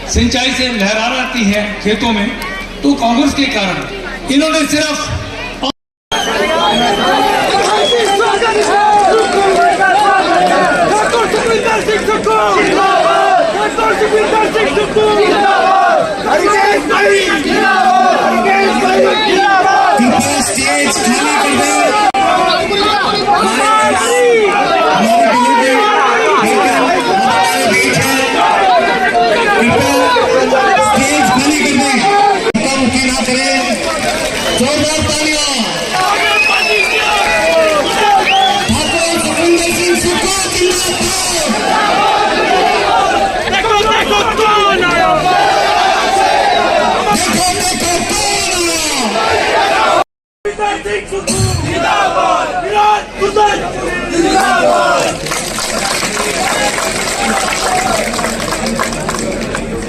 सिंचाई से लहरार आती है खेतों में, तो कांग्रेस के कारण इन्होंने सिर्फ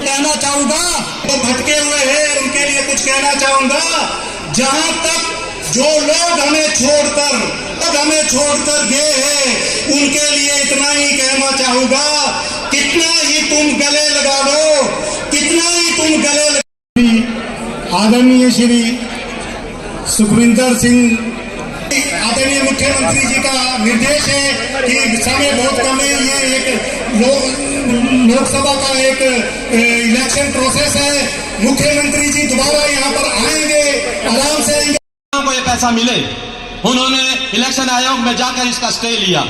कहना चाहूंगा, तो भटके हुए हैं उनके लिए कुछ कहना चाहूंगा। जहां तक जो लोग हमें छोड़कर गए हैं, उनके लिए इतना ही कहना चाहूंगा, कितना ही तुम गले लगा लो, कितना ही तुम गले लगा। आदरणीय श्री सुखविंदर सिंह, आदरणीय मुख्यमंत्री जी का निर्देश है कि समय बहुत कम है, ये एक लोकसभा का एक इलेक्शन प्रोसेस है। मुख्यमंत्री जी दोबारा यहाँ पर आएंगे, आराम से आएंगे। को ये पैसा मिले, उन्होंने इलेक्शन आयोग में जाकर इसका स्टे लिया।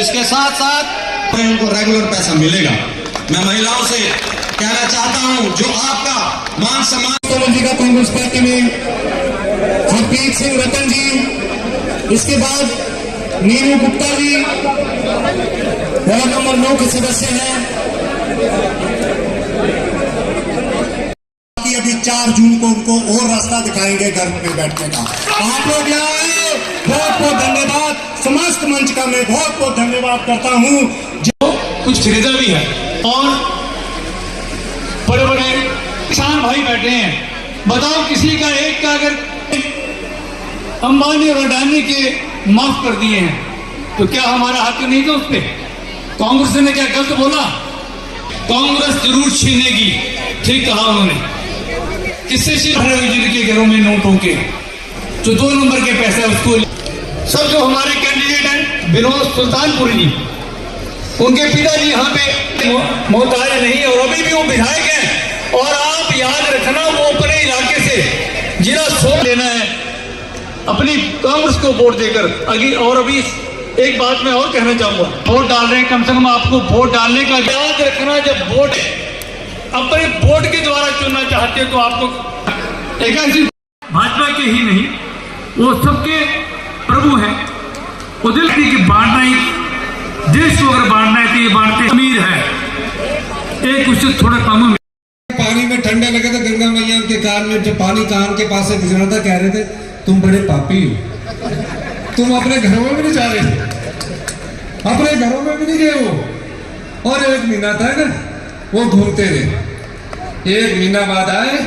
इसके साथ साथ उनको रेगुलर पैसा मिलेगा। मैं महिलाओं से कहना चाहता हूं, जो आपका मान सम्मान जी का कांग्रेस पार्टी में हरप्रीत सिंह रतन जी, इसके बाद नीरू गुप्ता जी वार्ड नंबर 9 के सदस्य हैं। अभी 4 जून को उनको और रास्ता दिखाएंगे घर में बैठने का। आप लोग यहाँ आए, बहुत बहुत धन्यवाद। समस्त मंच का मैं बहुत बहुत धन्यवाद करता हूँ। जो कुछ खरीदा भी है, और बड़े बड़े किसान भाई बैठे हैं। बताओ, किसी का एक का अगर अंबानी और अडानी के माफ कर दिए हैं, तो क्या हमारा हक नहीं था उस पर? कांग्रेस ने क्या गलत बोला? कांग्रेस जरूर छीनेगी, ठीक कहा उन्होंने। किससे जिनके घरों में नोटों के जो 2 नंबर के पैसे उसको सब। जो हमारे कैंडिडेट हैं विनोद सुल्तानपुरी जी, उनके पिताजी यहाँ पे मोहताज नहीं, और अभी भी वो विधायक हैं। और आप याद रखना, वो अपने इलाके से जिला सोच लेना है अपनी कांग्रेस को वोट देकर आगे। और अभी एक बात मैं और कहना चाहूंगा, वोट डाल रहे हैं, कम से कम आपको वोट डालने का याद रखना। जब वोट अपने वोट के द्वारा चुनना चाहते हो, तो आपको एक ऐसी भाजपा के ही नहीं, वो सबके प्रभु हैं। वो दिल की बांटना ही, देश को अगर बांटना है तो ये बांटते अमीर है, एक उससे थोड़ा कम। पानी में ठंडे लगे थे, गंगा मैया के कान में जब पानी कान के पास से गुजरा था, कह रहे थे तुम बड़े पापी हो, तुम अपने घरों में भी नहीं जा रहे थे, अपने घरों में भी नहीं गए हो। और 1 महीना था ना, वो घूमते रहे। 1 महीना बाद आए,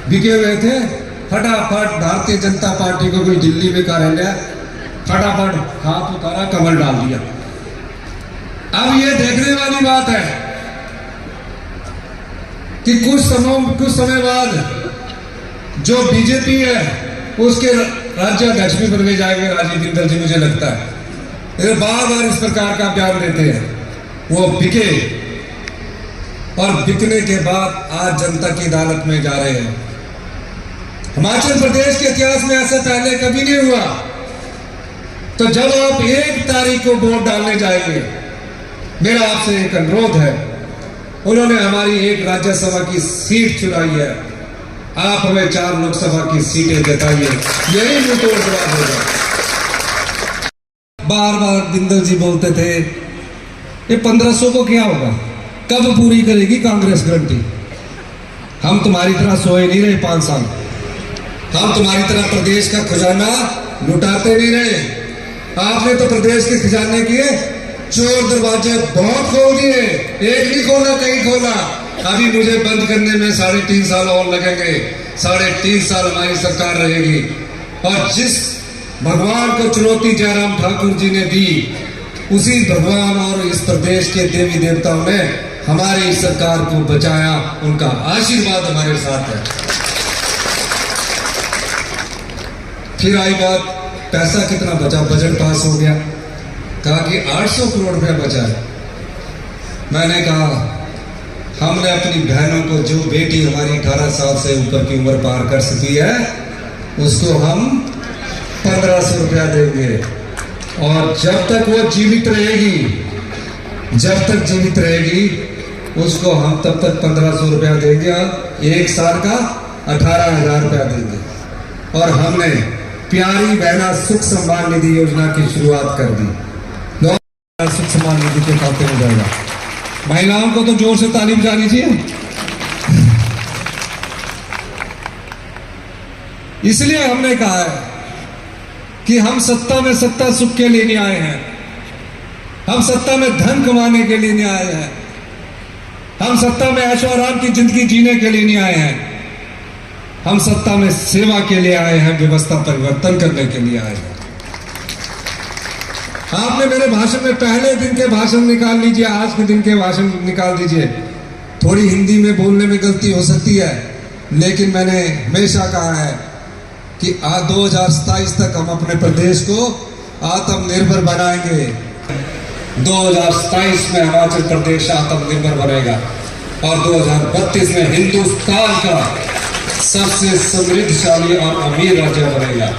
बिके हुए थे, फटाफट भारतीय जनता पार्टी को कोई दिल्ली में कार्यालय, फटाफट हाथ उतारा, कमल डाल दिया। अब ये देखने वाली बात है कि कुछ समय बाद जो बीजेपी है उसके राज्याध्यक्ष भी बनने जाएंगे राजीव बिंदल जी, मुझे लगता है। बार बार इस प्रकार का बयान देते हैं, वो बिके, और बिकने के बाद आज जनता की अदालत में जा रहे हैं। हिमाचल प्रदेश के इतिहास में ऐसा पहले कभी नहीं हुआ। तो जब आप 1 तारीख को वोट डालने जाएंगे, मेरा आपसे एक अनुरोध है, उन्होंने हमारी 1 राज्यसभा की सीट चुराई है, आप हमें 4 लोकसभा की सीटें जिताइए, यही मुंहतोड़ जवाब होगा। बार बार बिंदल जी बोलते थे ये 1500 को क्या होगा, कब पूरी करेगी कांग्रेस गारंटी? हम तुम्हारी तरह सोए नहीं रहे 5 साल, हम तुम्हारी तरह प्रदेश का खजाना लुटाते नहीं रहे। आपने तो प्रदेश के खजाने किए चोर दरवाजे बहुत खोल दिए, एक नहीं खोला, कई खोला। अभी मुझे बंद करने में 3.5 साल और लगेंगे, 3.5 साल हमारी सरकार रहेगी। और जिस भगवान को चुनौती जयराम ठाकुर जी ने दी, उसी भगवान और इस प्रदेश के देवी देवताओं ने हमारी सरकार को बचाया, उनका आशीर्वाद हमारे साथ है। फिर आई बात, पैसा कितना बचा, बजट पास हो गया, कहा कि 800 करोड़ रुपया बचा है। मैंने कहा हमने अपनी बहनों को, जो बेटी हमारी 18 साल से ऊपर की उम्र पार कर चुकी है, उसको हम 1500 रुपया देंगे, और जब तक वो जीवित रहेगी, जब तक जीवित रहेगी, उसको हम तब तक 1500 रुपया देंगे, और 1 साल का 18,000 रुपया देंगे। और हमने प्यारी बहना सुख सम्मान निधि योजना की शुरुआत कर दी। सुख सम्मान निधि के खाते में जाएगा। महिलाओं को तो जोर से ताली बजा लीजिए। इसलिए हमने कहा है कि हम सत्ता में सत्ता सुख के लिए नहीं आए हैं, हम सत्ता में धन कमाने के लिए नहीं आए हैं, हम सत्ता में ऐशो आराम की जिंदगी जीने के लिए नहीं आए हैं, हम सत्ता में सेवा के लिए आए हैं, व्यवस्था परिवर्तन करने के लिए आए हैं। आपने मेरे भाषण में पहले दिन के भाषण निकाल लीजिए, आज के दिन के भाषण निकाल दीजिए। थोड़ी हिंदी में बोलने में गलती हो सकती है, लेकिन मैंने हमेशा कहा है कि 2027 तक हम अपने प्रदेश को आत्मनिर्भर बनाएंगे। 2027 में हिमाचल प्रदेश आत्मनिर्भर बनेगा, और 2032 में हिंदुस्तान का सबसे समृद्धशाली और अमीर राज्य बनेगा।